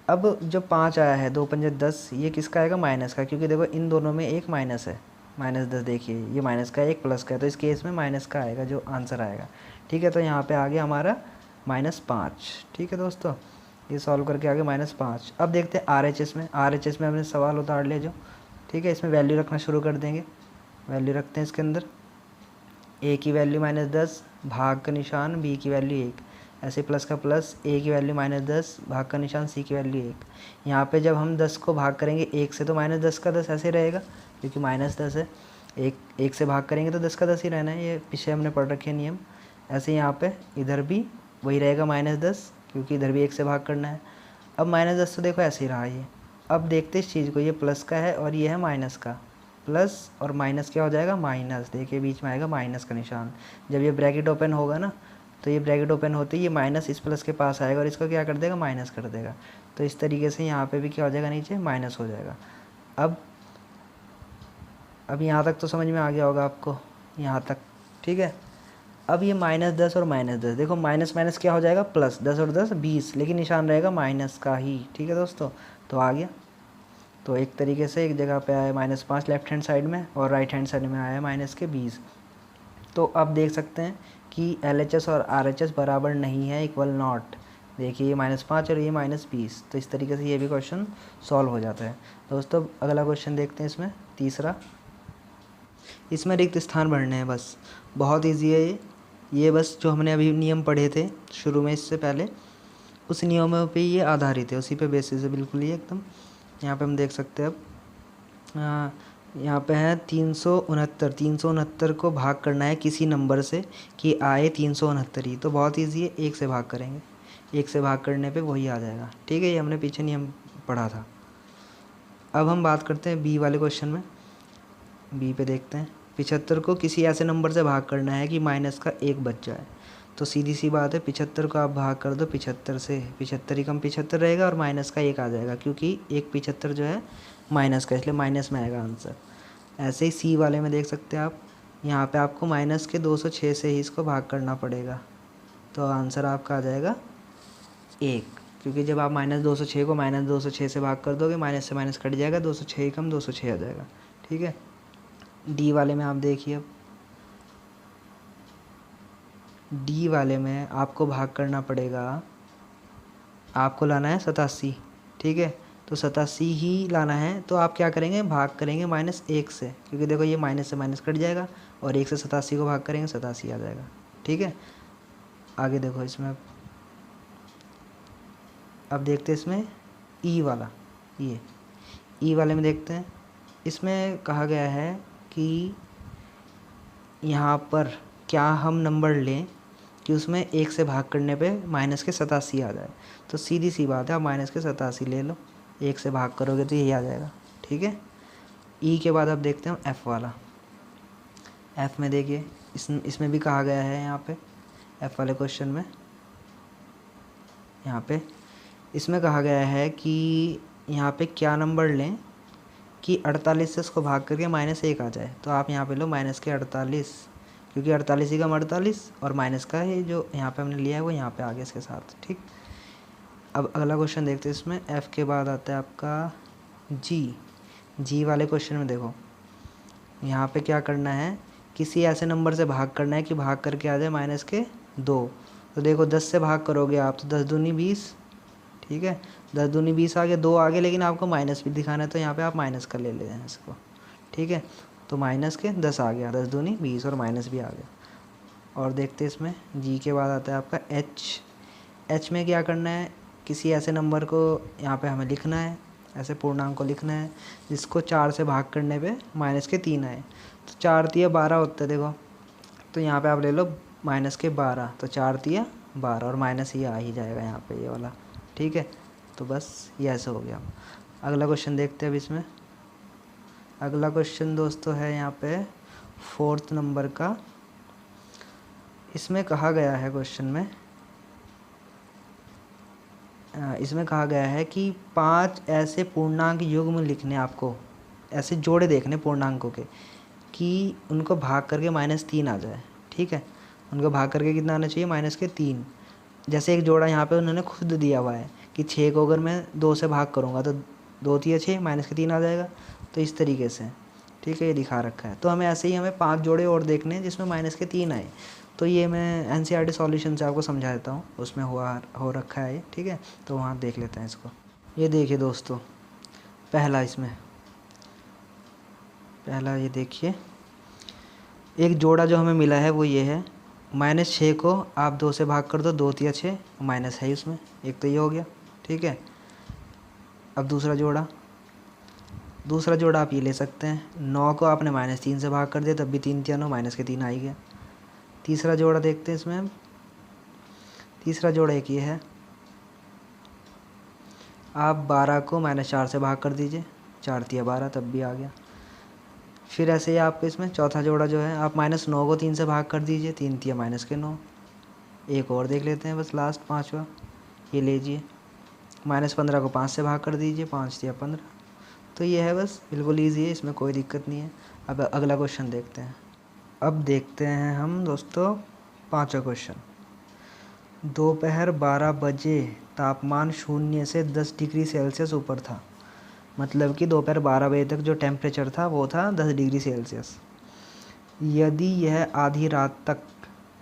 Speaker 1: अब जो 5 आया है 2 पंजे 10, ये किसका आएगा, माइनस का, क्योंकि देखो इन दोनों में एक माइनस है, -10 देखिए, ये माइनस का है, एक प्लस का है, तो इस केस में माइनस का आएगा जो आंसर आएगा। ठीक है, तो यहाँ पे आ गया हमारा -5। ठीक है दोस्तों, ये सॉल्व करके आ गया -5। अब देखते हैं RHS में। RHS में हमने सवाल उतार लिया जो, ठीक है, इसमें वैल्यू रखना शुरू कर देंगे। वैल्यू रखते हैं इसके अंदर, a की वैल्यू -10, भाग का निशान, b की वैल्यू 1, ऐसे प्लस का प्लस, a की वैल्यू -10, भाग का निशान, c की वैल्यू 1। यहाँ पे जब हम 10 को भाग करेंगे 1 से तो -10 का 10 ऐसे रहेगा, क्योंकि -10 है। एक से भाग करेंगे तो 10 का 10 ही रहना है, ये पीछे हमने पढ़ रखे हैं नियम। ऐसे यहाँ पे इधर भी वही रहेगा -10, क्योंकि इधर भी 1 से भाग करना है। अब -10 तो देखो ऐसे ही रहा ये। अब देखते इस चीज़ को, ये प्लस का है और ये है माइनस का, प्लस और माइनस क्या हो जाएगा, माइनस। देखिए बीच में आएगा माइनस का निशान। जब ये ब्रैकेट ओपन होगा ना, तो ये ब्रैकेट ओपन होते ही ये माइनस इस प्लस के पास आएगा और इसको क्या कर देगा, माइनस कर देगा। तो इस तरीके से यहाँ पे भी क्या हो जाएगा, नीचे माइनस हो जाएगा। अब यहाँ तक तो समझ में आ गया होगा आपको, यहाँ तक, ठीक है। अब ये -10 और -10, देखो माइनस माइनस क्या हो जाएगा, प्लस, 10 और 10 20, लेकिन निशान रहेगा माइनस का ही। ठीक है दोस्तों, तो आ गया। तो एक तरीके से एक जगह पे आया -5 लेफ्ट हैंड साइड में, और राइट हैंड साइड में आया -20। तो अब देख सकते हैं कि LHS और RHS बराबर नहीं है, इक्वल नॉट। देखिए ये -5 और ये -20, तो इस तरीके से ये भी क्वेश्चन सॉल्व हो जाता है। दोस्तों अगला क्वेश्चन देखते हैं, इसमें तीसरा, इसमें रिक्त स्थान भरने हैं बस, बहुत ईजी है ये बस जो हमने अभी नियम पढ़े थे शुरू में इससे पहले, उस नियमों पे ये आधारित है, उसी पे बेसिस है बिल्कुल ही एकदम। यहाँ पे हम देख सकते हैं अब, यहाँ पे है 369 को भाग करना है किसी नंबर से कि आए 369 ही, तो बहुत ईजी है, 1 से भाग करेंगे, 1 से भाग करने पे वही आ जाएगा। ठीक है, ये हमने पीछे नियम पढ़ा था। अब हम बात करते हैं बी वाले क्वेश्चन में। बी पे देखते हैं, 75 को किसी ऐसे नंबर से भाग करना है कि माइनस का 1 बच जाए। तो सीधी सी बात है, 75 को आप भाग कर दो 75 से, 75 ही कम 75 रहेगा और माइनस का 1 आ जाएगा, क्योंकि 1 75 जो है माइनस का, इसलिए माइनस में आएगा आंसर। ऐसे ही सी वाले में देख सकते हैं आप, यहाँ पे आपको माइनस के 206 से ही इसको भाग करना पड़ेगा, तो आंसर आपका आ जाएगा 1, क्योंकि जब आप -206 को -206 से भाग कर दोगे, माइनस से माइनस कट जाएगा, 206 ही कम 206 आ जाएगा। ठीक है, डी वाले में आप देखिए, अब डी वाले में आपको भाग करना पड़ेगा, आपको लाना है 87। ठीक है, तो 87 ही लाना है, तो आप क्या करेंगे, भाग करेंगे -1 से, क्योंकि देखो ये माइनस से माइनस कट जाएगा, और 1 से 87 को भाग करेंगे, 87 आ जाएगा। ठीक है, आगे देखो इसमें, अब देखते हैं इसमें ई वाला, ये ई वाले में देखते हैं। इसमें कहा गया है कि यहाँ पर क्या हम नंबर लें कि उसमें 1 से भाग करने पे माइनस के 87 आ जाए। तो सीधी सी बात है, आप माइनस के 87 ले लो, 1 से भाग करोगे तो यही आ जाएगा। ठीक है, ई के बाद अब देखते हैं एफ़ वाला। एफ़ में देखिए, इसमें भी कहा गया है, यहाँ पे एफ़ वाले क्वेश्चन में, यहाँ पे इसमें कहा गया है कि यहाँ पे क्या नंबर लें कि 48 से इसको भाग करके -1 आ जाए। तो आप यहाँ पे लो माइनस के 48, क्योंकि 48 ही कम 48, और माइनस का है जो यहाँ पे हमने लिया है वो यहाँ पे आ गया इसके साथ। ठीक, अब अगला क्वेश्चन देखते हैं। इसमें एफ़ के बाद आता है आपका जी वाले क्वेश्चन में देखो, यहाँ पे क्या करना है, किसी ऐसे नंबर से भाग करना है कि भाग करके आ जाए -2। तो देखो 10 से भाग करोगे आप तो 10 दूनी 20, ठीक है, 10 दूनी 20 आ गए, 2 आ गए, लेकिन आपको माइनस भी दिखाना है, तो यहाँ पे आप माइनस का ले लेते हैं इसको। ठीक है, तो माइनस के 10 आ गया, 10 दूनी 20 और माइनस भी आ गया। और देखते हैं इसमें जी के बाद आता है आपका एच में क्या करना है, किसी ऐसे नंबर को यहाँ पे हमें लिखना है, ऐसे पूर्णांक को लिखना है जिसको 4 से भाग करने पे माइनस के 3 आए। तो 4 तिया 12 होता है देखो, तो यहाँ पे आप ले लो माइनस के 12, तो 4 तिया 12 और माइनस ही आ ही जाएगा यहाँ पे ये वाला। ठीक है, तो बस ये ऐसे हो गया। अगला क्वेश्चन देखते हैं अब इसमें। अगला क्वेश्चन दोस्तों है यहाँ पे 4th नंबर का। इसमें कहा गया है क्वेश्चन में, इसमें कहा गया है कि 5 ऐसे पूर्णांक युग्म लिखने, आपको ऐसे जोड़े देखने पूर्णांकों के कि उनको भाग करके -3 आ जाए, ठीक है। उनको भाग करके कितना आना चाहिए, -3। जैसे एक जोड़ा यहाँ पे उन्होंने खुद दिया हुआ है कि 6 को अगर मैं 2 से भाग करूँगा तो 2 तिया 6 -3 आ जाएगा। तो इस तरीके से, ठीक है, ये दिखा रखा है। तो हमें ऐसे ही हमें 5 जोड़े और देखने हैं जिसमें -3 आए। तो ये मैं NCERT सॉल्यूशन से आपको समझा देता हूँ, उसमें हो रखा है ये, ठीक है। तो वहाँ देख लेते हैं इसको। ये देखिए दोस्तों, पहला ये देखिए, एक जोड़ा जो हमें मिला है वो ये है। -6 को आप 2 से भाग कर दो, 2 तिया 6, माइनस है उसमें, एक तो ये हो गया, ठीक है। अब दूसरा जोड़ा आप ये ले सकते हैं। 9 को आपने -3 से भाग कर दिया, तब भी 3 तिया 9, -3 आ ही गया। तीसरा जोड़ा देखते हैं इसमें हम। तीसरा जोड़ा एक ये है, आप 12 को -4 से भाग कर दीजिए, 4 तिया 12, तब भी आ गया। फिर ऐसे ही आपको इसमें चौथा जोड़ा जो है, आप -9 को 3 से भाग कर दीजिए, 3 तिया -9। एक और देख लेते हैं बस लास्ट, पाँचवा, ये लीजिए, -15 को 5 से भाग कर दीजिए, 5 तिया 15। तो ये है, बस बिल्कुल ईजी है, इसमें कोई दिक्कत नहीं है। अब अगला क्वेश्चन देखते हैं। अब देखते हैं हम दोस्तों 5वां क्वेश्चन। दोपहर 12 बजे तापमान 0 से 10 डिग्री सेल्सियस ऊपर था। मतलब कि दोपहर 12 बजे तक जो टेम्परेचर था वो था 10 डिग्री सेल्सियस। यदि यह आधी रात तक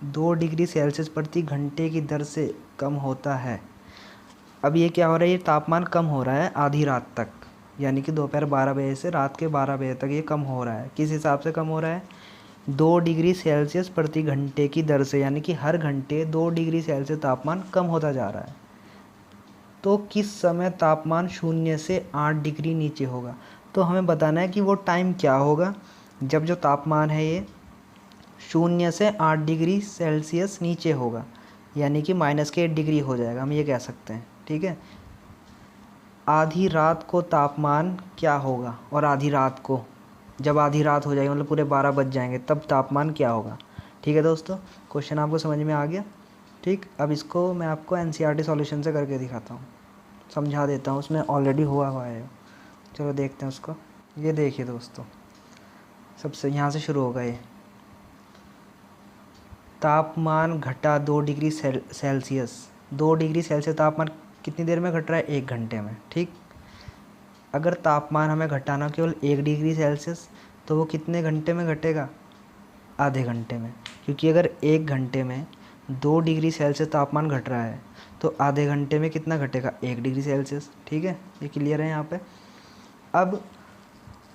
Speaker 1: 2 डिग्री सेल्सियस प्रति घंटे की दर से कम होता है। अब ये क्या हो रहा है, ये तापमान कम हो रहा है आधी रात तक, यानी कि दोपहर 12 बजे से रात के 12 बजे तक ये कम हो रहा है। किस हिसाब से कम हो रहा है, 2 डिग्री सेल्सियस प्रति घंटे की दर से, यानी कि हर घंटे 2 डिग्री सेल्सियस तापमान कम होता जा रहा है। तो किस समय तापमान 0 से 8 डिग्री नीचे होगा। तो हमें बताना है कि वो टाइम क्या होगा जब जो तापमान है ये 0 से 8 डिग्री सेल्सियस नीचे होगा, यानी कि -8 डिग्री हो जाएगा, हम ये कह सकते हैं, ठीक है। आधी रात को तापमान क्या होगा, और आधी रात को, जब आधी रात हो जाएगी मतलब पूरे 12 बज जाएंगे, तब तापमान क्या होगा, ठीक है दोस्तों। क्वेश्चन आपको समझ में आ गया, ठीक। अब इसको मैं आपको NCERT सॉल्यूशन से करके दिखाता हूँ, समझा देता हूँ, उसमें ऑलरेडी हुआ है। चलो देखते हैं उसको। ये देखिए दोस्तों, सबसे यहाँ से शुरू होगा ये। तापमान घटा 2 डिग्री सेल्सियस। 2 डिग्री सेल्सियस तापमान कितनी देर में घट रहा है, 1 घंटे में, ठीक। अगर तापमान हमें घटाना केवल 1 डिग्री सेल्सियस, तो वो कितने घंटे में घटेगा, आधे घंटे में। क्योंकि अगर 1 घंटे में 2 डिग्री सेल्सियस तापमान घट रहा है, तो आधे घंटे में कितना घटेगा, 1 डिग्री सेल्सियस, ठीक है। ये क्लियर है यहाँ पे। अब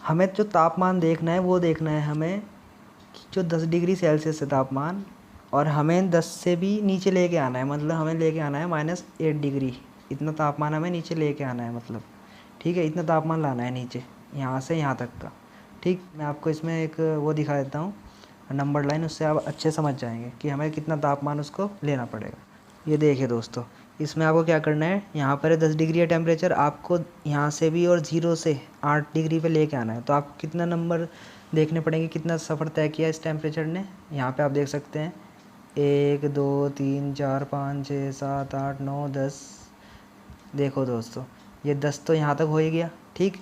Speaker 1: हमें जो तापमान देखना है वो देखना है हमें जो 10 डिग्री सेल्सियस है तापमान, और हमें 10 से भी नीचे लेके आना है, मतलब हमें लेके आना है -8 डिग्री। इतना तापमान हमें नीचे लेके आना है, मतलब, ठीक है, इतना तापमान लाना है नीचे, यहाँ से यहाँ तक का, ठीक। मैं आपको इसमें एक वो दिखा देता हूँ, नंबर लाइन, उससे आप अच्छे समझ जाएंगे कि हमें कितना तापमान उसको लेना पड़ेगा। ये देखिए दोस्तों, इसमें आपको क्या करना है, यहाँ पर 10 डिग्री है टेम्परेचर, आपको यहाँ से भी और 0 से 8 डिग्री पे लेके आना है। तो आपको कितना नंबर देखने पड़ेंगे, कितना सफ़र तय किया इस टेम्परेचर ने। यहाँ पे आप देख सकते हैं 1 2 3 4 5 6 7 8 9 10। देखो दोस्तों, ये 10 तो यहाँ तक हो ही गया, ठीक।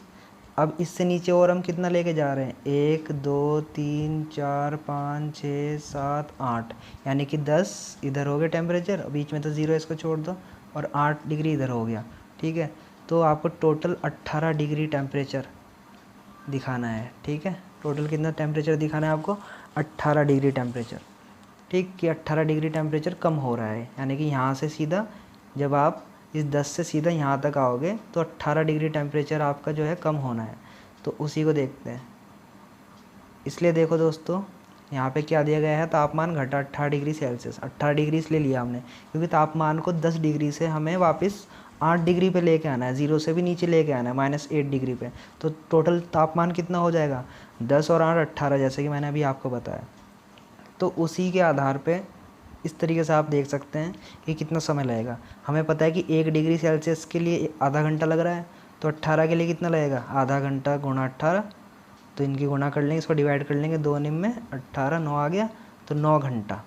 Speaker 1: अब इससे नीचे और हम कितना लेके जा रहे हैं, 1 2 3 4 5 6 7 8, यानी कि 10 इधर हो गया टेम्परेचर, बीच में तो 0 इसको छोड़ दो, और 8 डिग्री इधर हो गया, ठीक है। तो आपको टोटल 18 डिग्री टेम्परेचर दिखाना है, ठीक है। टोटल कितना टेम्परेचर दिखाना है आपको, 18 डिग्री टेम्परेचर, ठीक। कि 18 डिग्री टेम्परेचर कम हो रहा है, यानी कि यहाँ से सीधा जब आप इस 10 से सीधा यहाँ तक आओगे तो 18 डिग्री टेम्परेचर आपका जो है कम होना है। तो उसी को देखते हैं। इसलिए देखो दोस्तों, यहाँ पे क्या दिया गया है, तापमान घटा 18 डिग्री सेल्सियस। 18 डिग्री इसलिए लिया हमने क्योंकि तापमान को 10 डिग्री से हमें वापस 8 डिग्री पे लेके आना है, 0 से भी नीचे लेके आना है, -8 डिग्री पे। तो टोटल तापमान कितना हो जाएगा, 10 और 8 18, जैसे कि मैंने अभी आपको बताया। तो उसी के आधार पे इस तरीके से आप देख सकते हैं कि कितना समय लगेगा। हमें पता है कि 1 डिग्री सेल्सियस के लिए आधा घंटा लग रहा है, तो 18 के लिए कितना लगेगा, आधा घंटा गुणा 18। तो इनकी गुणा कर लेंगे, इसको डिवाइड कर लेंगे, 2 निम में 18, 9 आ गया, तो 9 घंटा,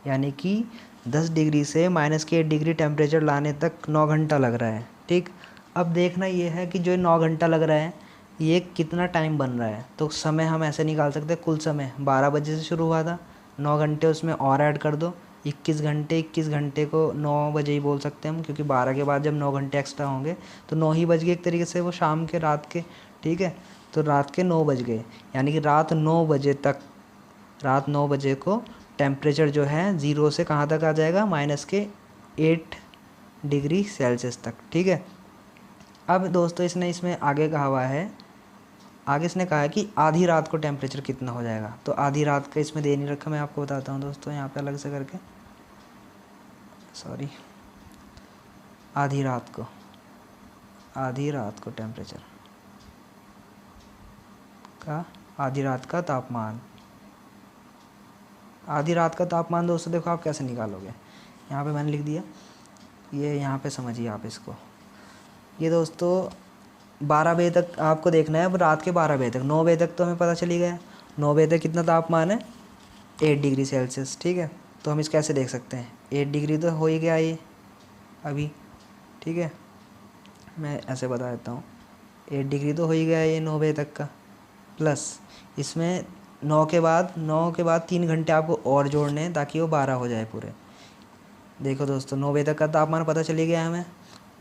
Speaker 1: यानी कि 10 डिग्री से -8 डिग्री टेम्परेचर लाने तक 9 घंटा लग रहा है, ठीक। अब देखना ये है कि जो 9 घंटा लग रहा है, ये कितना टाइम बन रहा है, तो समय हम ऐसे निकाल सकते हैं, कुल समय 12 बजे से शुरू हुआ था, 9 घंटे उसमें और ऐड कर दो, 21 घंटे। 21 घंटे को 9 बजे ही बोल सकते हैं हम, क्योंकि 12 के बाद जब 9 घंटे एक्स्ट्रा होंगे तो 9 ही बज गए एक तरीके से, वो शाम के, रात के, ठीक है। तो रात के 9 बज गए, यानी कि रात 9 बजे तक, रात 9 बजे को टेम्परेचर जो है 0 से कहाँ तक आ जाएगा, -8 डिग्री सेल्सियस तक, ठीक है। अब दोस्तों इसने इसमें आगे कहा हुआ है, आगे इसने कहा है कि आधी रात को टेम्परेचर कितना हो जाएगा। तो आधी रात का इसमें दे नहीं रखा, मैं आपको बताता हूँ दोस्तों यहाँ पे अलग से करके, सॉरी। आधी रात को टेम्परेचर का, आधी रात का तापमान, आधी रात का तापमान दोस्तों देखो आप कैसे निकालोगे, यहाँ पे मैंने लिख दिया, ये यहाँ पे समझिए आप इसको। ये दोस्तों 12 बजे तक आपको देखना है, अब रात के 12 बजे तक, 9 बजे तक तो हमें पता चली गया, 9 बजे तक कितना तापमान है, 8 डिग्री सेल्सियस, ठीक है। तो हम इसको कैसे देख सकते हैं, 8 डिग्री तो हो ही गया ये अभी, ठीक है। मैं ऐसे बता देता हूँ, 8 डिग्री तो हो ही गया ये 9 बजे तक का, प्लस इसमें 9 के बाद 3 घंटे आपको और जोड़ने हैं ताकि वो 12 हो जाए पूरे। देखो दोस्तों 9 बजे तक का तापमान पता चली गया हमें,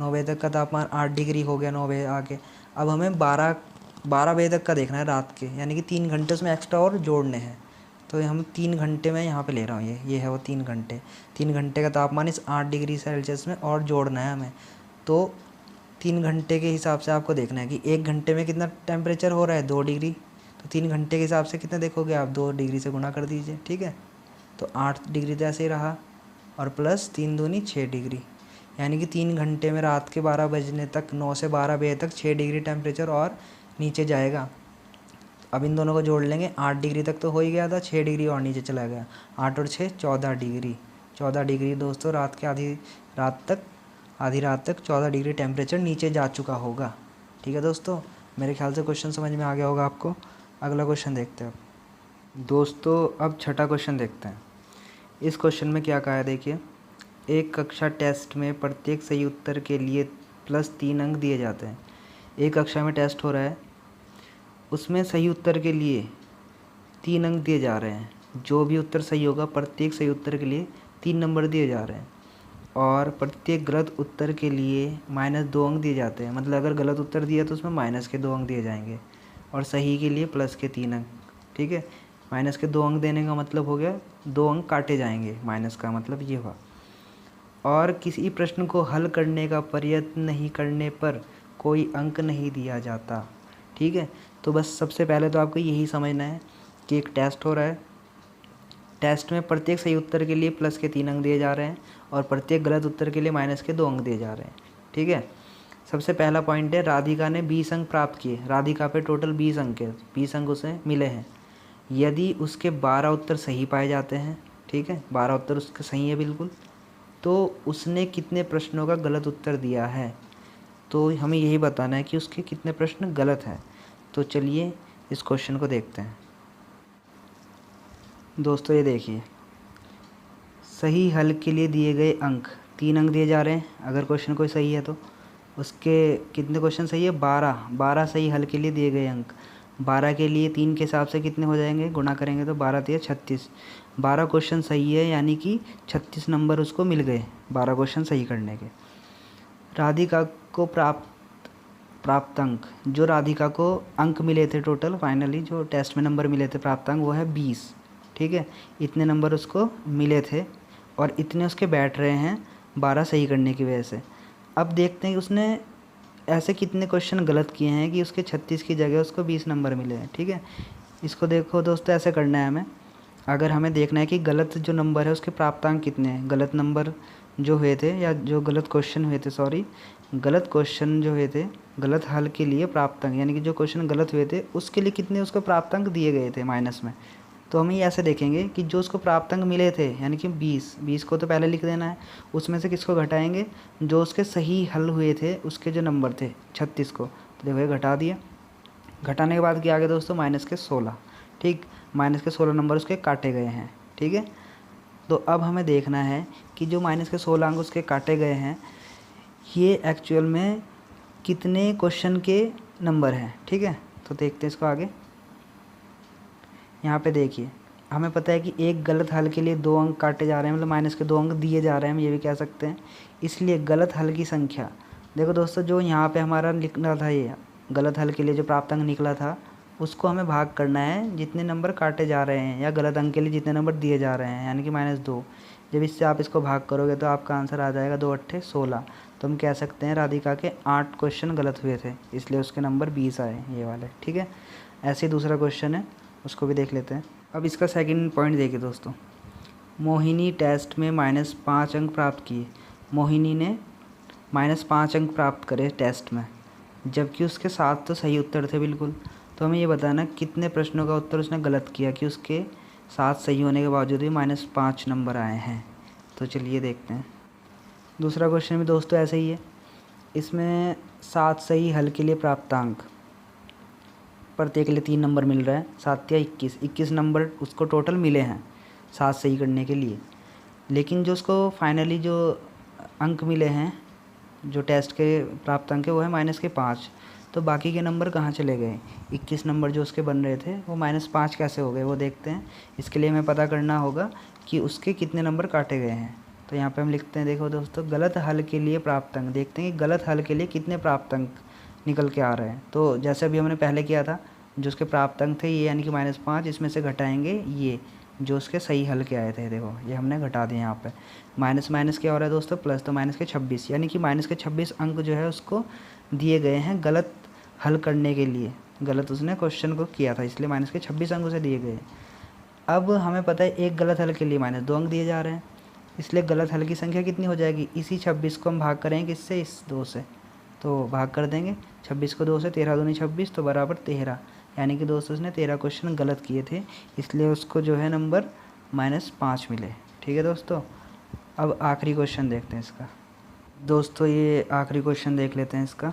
Speaker 1: 9 बजे तक का तापमान 8 डिग्री हो गया 9 बजे आके। अब हमें 12 बजे तक का देखना है रात के, यानी कि 3 घंटे उसमें एक्स्ट्रा और जोड़ने हैं। तो हम 3 घंटे में यहाँ पे ले रहा हूँ, ये है वो 3 घंटे। 3 घंटे का तापमान इस 8 डिग्री सेल्सियस में और जोड़ना है हमें। तो 3 घंटे के हिसाब से आपको देखना है कि 1 घंटे में कितना टेम्परेचर हो रहा है, 2 डिग्री। तो 3 घंटे के हिसाब से कितना देखोगे आप, 2 डिग्री से गुणा कर दीजिए, ठीक है। तो 8 डिग्री तो ऐसे ही रहा, और प्लस 3 दूनी 6 डिग्री, यानी कि 3 घंटे में रात के 12 बजने तक, 9 से 12 बजे तक 6 डिग्री टेम्परेचर और नीचे जाएगा। अब इन दोनों को जोड़ लेंगे, 8 डिग्री तक तो हो ही गया था, 6 डिग्री और नीचे चला गया, 8 और 6 14 डिग्री। 14 डिग्री दोस्तों रात के आधी रात तक 14 डिग्री टेम्परेचर नीचे जा चुका होगा, ठीक है दोस्तों। मेरे ख्याल से क्वेश्चन समझ में आ गया होगा आपको। अगला क्वेश्चन देखते हैं दोस्तों। अब छठा क्वेश्चन देखते हैं। इस क्वेश्चन में क्या कहा है देखिए, एक कक्षा टेस्ट में प्रत्येक सही उत्तर के लिए +3 अंक दिए जाते हैं। एक कक्षा में टेस्ट हो रहा है, उसमें सही उत्तर के लिए 3 अंक दिए जा रहे हैं। जो भी उत्तर सही होगा प्रत्येक सही उत्तर के लिए 3 नंबर दिए जा रहे हैं, और प्रत्येक गलत उत्तर के लिए -2 अंक दिए जाते हैं। मतलब अगर गलत उत्तर दिया तो उसमें -2 अंक दिए जाएंगे, और सही के लिए +3 अंक, ठीक है। -2 अंक देने का मतलब हो गया 2 अंक काटे जाएंगे, माइनस का मतलब ये हुआ। और किसी प्रश्न को हल करने का प्रयत्न नहीं करने पर कोई अंक नहीं दिया जाता, ठीक है। तो बस सबसे पहले तो आपको यही समझना है कि एक टेस्ट हो रहा है, टेस्ट में प्रत्येक सही उत्तर के लिए +3 अंक दिए जा रहे हैं, और प्रत्येक गलत उत्तर के लिए -2 अंक दिए जा रहे हैं, ठीक है। सबसे पहला पॉइंट है, राधिका ने 20 अंक प्राप्त किए। राधिका पे टोटल 20 अंक है, 20 अंक उसे मिले हैं। यदि उसके 12 उत्तर सही पाए जाते हैं, ठीक है, 12 उत्तर उसके सही है बिल्कुल, तो उसने कितने प्रश्नों का गलत उत्तर दिया है। तो हमें यही बताना है कि उसके कितने प्रश्न गलत हैं। तो चलिए इस क्वेश्चन को देखते हैं दोस्तों। ये देखिए, सही हल के लिए दिए गए अंक 3 अंक दिए जा रहे हैं। अगर क्वेश्चन कोई सही है तो उसके कितने क्वेश्चन सही है, 12 सही हल के लिए दिए गए अंक। 12 के लिए 3 के हिसाब से कितने हो जाएंगे, गुणा करेंगे तो 12 3 36। 12 क्वेश्चन सही है, यानी कि 36 नंबर उसको मिल गए 12 क्वेश्चन सही करने के। राधिका को प्राप्त अंक, जो राधिका को अंक मिले थे टोटल, फाइनली जो टेस्ट में नंबर मिले थे प्राप्त अंक, वो है 20, ठीक है। इतने नंबर उसको मिले थे, और इतने उसके बैठ रहे हैं 12 सही करने की वजह से। अब देखते हैं कि उसने ऐसे कितने क्वेश्चन गलत किए हैं कि उसके 36 की जगह उसको 20 नंबर मिले हैं, ठीक है। इसको देखो दोस्तों, ऐसे करना है हमें। अगर हमें देखना है कि गलत जो नंबर है उसके प्राप्तांक कितने हैं, गलत नंबर जो हुए थे, या जो गलत क्वेश्चन हुए थे, सॉरी, गलत क्वेश्चन जो हुए थे, गलत हल के लिए प्राप्तांक, यानी कि जो क्वेश्चन गलत हुए थे उसके लिए कितने उसको प्राप्तांक दिए गए थे माइनस में। तो हम ये ऐसे देखेंगे कि जो उसको प्राप्तांक मिले थे, यानी कि 20 को तो पहले लिख देना है, उसमें से किसको घटाएंगे, जो उसके सही हल हुए थे उसके जो नंबर थे 36 को, तो देखो ये घटा दिया। घटाने के बाद क्या आ गया दोस्तों, -16, ठीक, -16 नंबर उसके काटे गए हैं, ठीक है। तो अब हमें देखना है कि जो -16 अंक उसके काटे गए हैं, ये एक्चुअल में कितने क्वेश्चन के नंबर हैं, ठीक है। तो देखते हैं इसको आगे। यहाँ पे देखिए, हमें पता है कि एक गलत हल के लिए 2 अंक काटे जा रहे हैं, मतलब माइनस के 2 अंक दिए जा रहे हैं, हम ये भी कह सकते हैं। इसलिए गलत हल की संख्या, देखो दोस्तों, जो यहाँ पे हमारा निकला था, ये गलत हल के लिए जो प्राप्त अंक निकला था, उसको हमें भाग करना है जितने नंबर काटे जा रहे हैं, या गलत अंक के लिए जितने नंबर दिए जा रहे हैं, यानी कि -2। जब इससे आप इसको भाग करोगे तो आपका आंसर आ जाएगा 2 अट्ठे 16। तो हम कह सकते हैं राधिका के 8 क्वेश्चन गलत हुए थे, इसलिए उसके नंबर 20 आए, ये वाले। ठीक है, ऐसे ही दूसरा क्वेश्चन है, उसको भी देख लेते हैं। अब इसका सेकंड पॉइंट देखिए दोस्तों, मोहिनी टेस्ट में -5 अंक प्राप्त किए। मोहिनी ने -5 अंक प्राप्त करे टेस्ट में, जबकि उसके 7 तो सही उत्तर थे बिल्कुल। तो हमें ये बताना कितने प्रश्नों का उत्तर उसने गलत किया कि उसके 7 सही होने के बावजूद भी -5 नंबर आए हैं। तो चलिए देखते हैं। दूसरा क्वेश्चन भी दोस्तों ऐसे ही है, इसमें 7 सही हल के लिए प्राप्तांक, प्रत्येक के लिए 3 नंबर मिल रहा है, 7 या 21 नंबर उसको टोटल मिले हैं 7 सही करने के लिए। लेकिन जो उसको फाइनली जो अंक मिले हैं, जो टेस्ट के प्राप्त अंक है, वो है -5। तो बाकी के नंबर कहाँ चले गए? 21 नंबर जो उसके बन रहे थे वो -5 कैसे हो गए, वो देखते हैं। इसके लिए हमें पता करना होगा कि उसके कितने नंबर काटे गए हैं। तो यहाँ पे हम लिखते हैं, देखो दोस्तों, गलत हल के लिए प्राप्त अंक, देखते हैं कि गलत हल के लिए कितने प्राप्त अंक निकल के आ रहे हैं। तो जैसे अभी हमने पहले किया था, जो उसके प्राप्त अंक थे ये, यानी कि -5, इसमें से घटाएंगे ये जो उसके सही हल के आए थे, देखो ये हमने घटा दिए यहाँ पे। माइनस माइनस क्या हो रहा है दोस्तों? प्लस, तो माइनस के 26, यानी कि माइनस के 26 अंक जो है उसको दिए गए हैं गलत हल करने के लिए। गलत उसने क्वेश्चन को किया था, इसलिए माइनस के 26 अंक उसे दिए गए। अब हमें पता है एक गलत हल के लिए -2 अंक दिए जा रहे हैं, इसलिए गलत हल की संख्या कितनी हो जाएगी? इसी 26 को हम भाग करेंगे इससे, इस 2 से, तो भाग कर देंगे 26 को 2 से, 13 दूनी 26, तो बराबर 13। यानी कि दोस्तों उसने 13 क्वेश्चन गलत किए थे, इसलिए उसको जो है नंबर -5 मिले। ठीक है दोस्तों, अब आखिरी क्वेश्चन देखते हैं इसका। दोस्तों ये आखिरी क्वेश्चन देख लेते हैं इसका।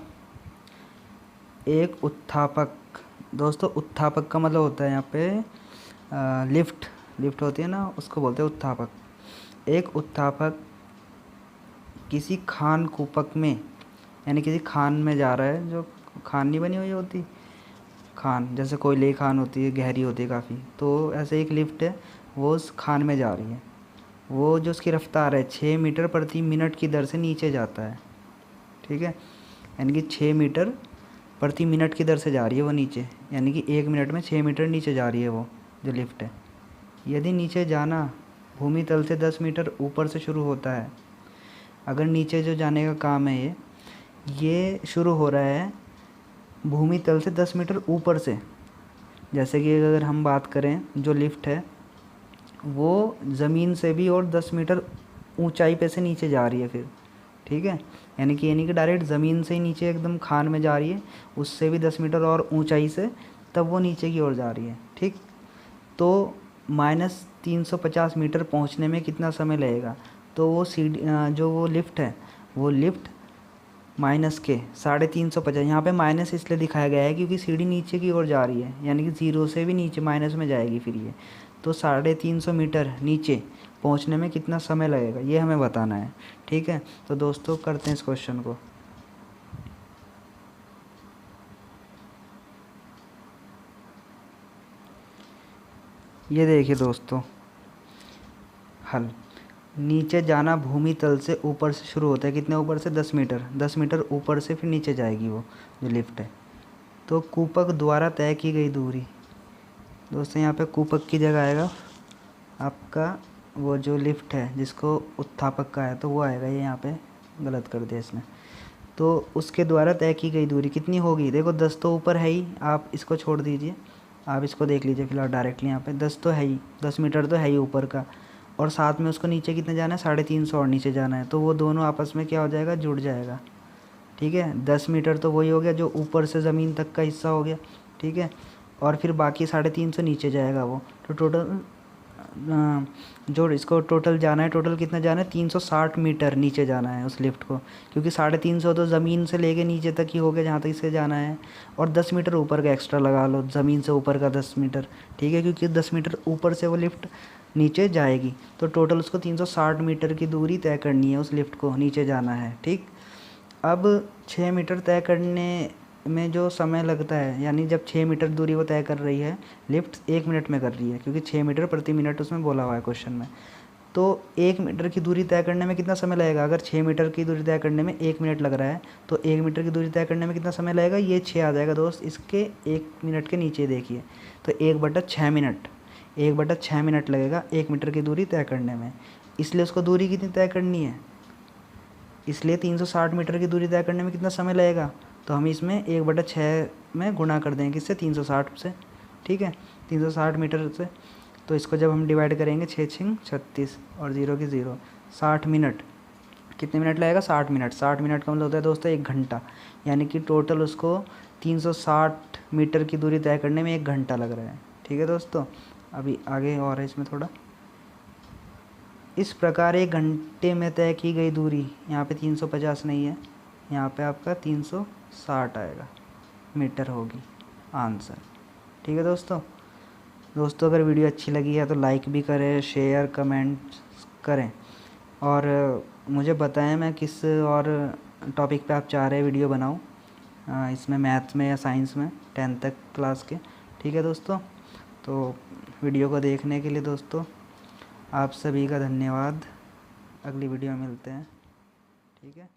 Speaker 1: एक उत्थापक, दोस्तों उत्थापक का मतलब होता है यहाँ पे लिफ्ट होती है ना, उसको बोलते हैं उत्थापक। एक उत्थापक किसी खान कूपक में, यानी किसी खान में जा रहा है, जो खान नहीं बनी हुई होती, खान जैसे कोयले की खान होती है, गहरी होती है काफ़ी, तो ऐसे एक लिफ्ट है, वो उस खान में जा रही है। वो जो उसकी रफ्तार है 6 मीटर प्रति मिनट की दर से नीचे जाता है। ठीक है, यानी कि 6 मीटर प्रति मिनट की दर से जा रही है वो नीचे, यानी कि 1 मिनट में 6 मीटर नीचे जा रही है वो जो लिफ्ट है। यदि नीचे जाना भूमि तल से 10 मीटर ऊपर से शुरू होता है, अगर नीचे जो जाने का काम है ये शुरू हो रहा है भूमि तल से 10 मीटर ऊपर से, जैसे कि अगर हम बात करें जो लिफ्ट है वो ज़मीन से भी और 10 मीटर ऊंचाई पे से नीचे जा रही है फिर। ठीक है, यानी कि डायरेक्ट ज़मीन से ही नीचे एकदम खान में जा रही है, उससे भी 10 मीटर और ऊंचाई से, तब वो नीचे की ओर जा रही है। ठीक, तो -350 मीटर पहुंचने में कितना समय लगेगा? तो वो सीढ़ी जो वो लिफ्ट है, वो लिफ्ट माइनस के 350, यहाँ पे माइनस इसलिए दिखाया गया है क्योंकि सीढ़ी नीचे की ओर जा रही है, यानी कि 0 से भी नीचे माइनस में जाएगी फिर ये। तो 350 मीटर नीचे पहुँचने में कितना समय लगेगा, ये हमें बताना है। ठीक है, तो दोस्तों करते हैं इस क्वेश्चन को। ये देखिए दोस्तों हल, नीचे जाना भूमि तल से ऊपर से शुरू होता है, कितने ऊपर से? 10 मीटर, 10 मीटर ऊपर से फिर नीचे जाएगी वो जो लिफ्ट है। तो कूपक द्वारा तय की गई दूरी, दोस्तों यहाँ पे कूपक की जगह आएगा आपका वो जो लिफ्ट है जिसको उत्थापक का है, तो वो आएगा, ये यहाँ पे गलत कर दिया इसने। तो उसके द्वारा तय की गई दूरी कितनी होगी? देखो 10 तो ऊपर है ही, आप इसको छोड़ दीजिए, आप इसको देख लीजिए फिलहाल डायरेक्टली। यहाँ पे 10 तो है ही, 10 मीटर तो है ही ऊपर का, और साथ में उसको नीचे कितने जाना है? 350 और नीचे जाना है, तो वो दोनों आपस में क्या हो जाएगा? जुड़ जाएगा। ठीक है, 10 मीटर तो वही हो गया जो ऊपर से ज़मीन तक का हिस्सा हो गया। ठीक है, और फिर बाकी 350 नीचे जाएगा वो, तो टोटल जो इसको टोटल जाना है, टोटल कितना जाना है? 360 मीटर नीचे जाना है उस लिफ्ट को, क्योंकि 350 तो ज़मीन से लेके नीचे तक ही हो गया जहाँ तक इसे जाना है, और 10 मीटर ऊपर का एक्स्ट्रा लगा लो, ज़मीन से ऊपर का 10 मीटर। ठीक है, क्योंकि 10 मीटर ऊपर से वो लिफ्ट नीचे जाएगी, तो टोटल उसको 360 मीटर की दूरी तय करनी है, उस लिफ्ट को नीचे जाना है। ठीक, अब 6 मीटर तय करने में जो समय लगता है, यानी जब 6 मीटर दूरी वो तय कर रही है, लिफ्ट 1 मिनट में कर रही है, क्योंकि 6 मीटर प्रति मिनट उसमें बोला हुआ है क्वेश्चन में। तो 1 मीटर की दूरी तय करने में कितना समय लगेगा? अगर 6 मीटर की दूरी तय करने में 1 मिनट लग रहा है, तो 1 मीटर की दूरी तय करने में कितना समय लगेगा? ये 6 आ जाएगा दोस्त, इसके 1 मिनट के नीचे देखिए, तो 1/6 मिनट, 1/6 मिनट लगेगा 1 मीटर की दूरी तय करने में। इसलिए उसको दूरी कितनी तय करनी है? इसलिए 360 मीटर की दूरी तय करने में कितना समय लगेगा? तो हम इसमें 1/6 में गुणा कर देंगे, किससे? 360 से, ठीक है, 360 मीटर से। तो इसको जब हम डिवाइड करेंगे, 6 6 36 और 0 की 0, 60 मिनट। कितने मिनट लगेगा? 60 मिनट। 60 मिनट का मतलब होता है दोस्तों 1 घंटा, यानी कि टोटल उसको 360 मीटर की दूरी तय करने में 1 घंटा लग रहा है। ठीक है दोस्तों, अभी आगे और है इसमें थोड़ा। इस प्रकार 1 घंटे में तय की गई दूरी, यहाँ पे 350 नहीं है, यहाँ पे आपका 360 आएगा मीटर होगी आंसर। ठीक है दोस्तों अगर वीडियो अच्छी लगी है तो लाइक भी करें, शेयर कमेंट करें, और मुझे बताएं मैं किस और टॉपिक पे आप चाह रहे हैं वीडियो बनाऊं, इसमें मैथ्स में या साइंस में, 10th तक क्लास के। ठीक है दोस्तों, तो वीडियो को देखने के लिए दोस्तों आप सभी का धन्यवाद। अगली वीडियो में मिलते हैं, ठीक है।